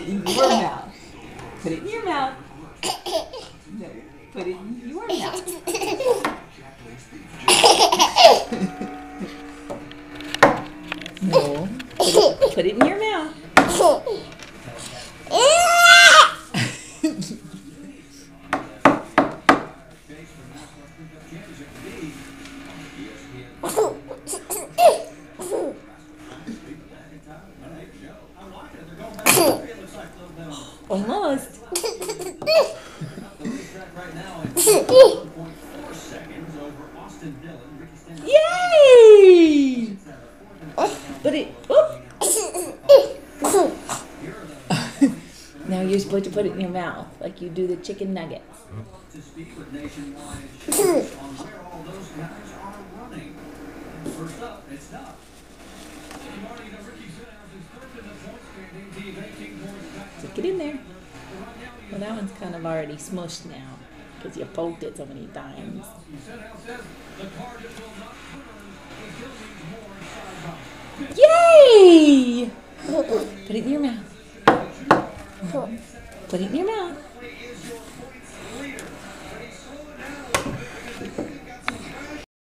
in your mouth. Put it in your mouth. No, put it in your mouth. No, put it in your mouth. Almost. Yay! Put it. Now you're supposed to put it in your mouth like you do the chicken nuggets. Stick it in there. Well, that one's kind of already smushed now because you poked it so many times. Yay! Put it in your mouth. Put it in your mouth.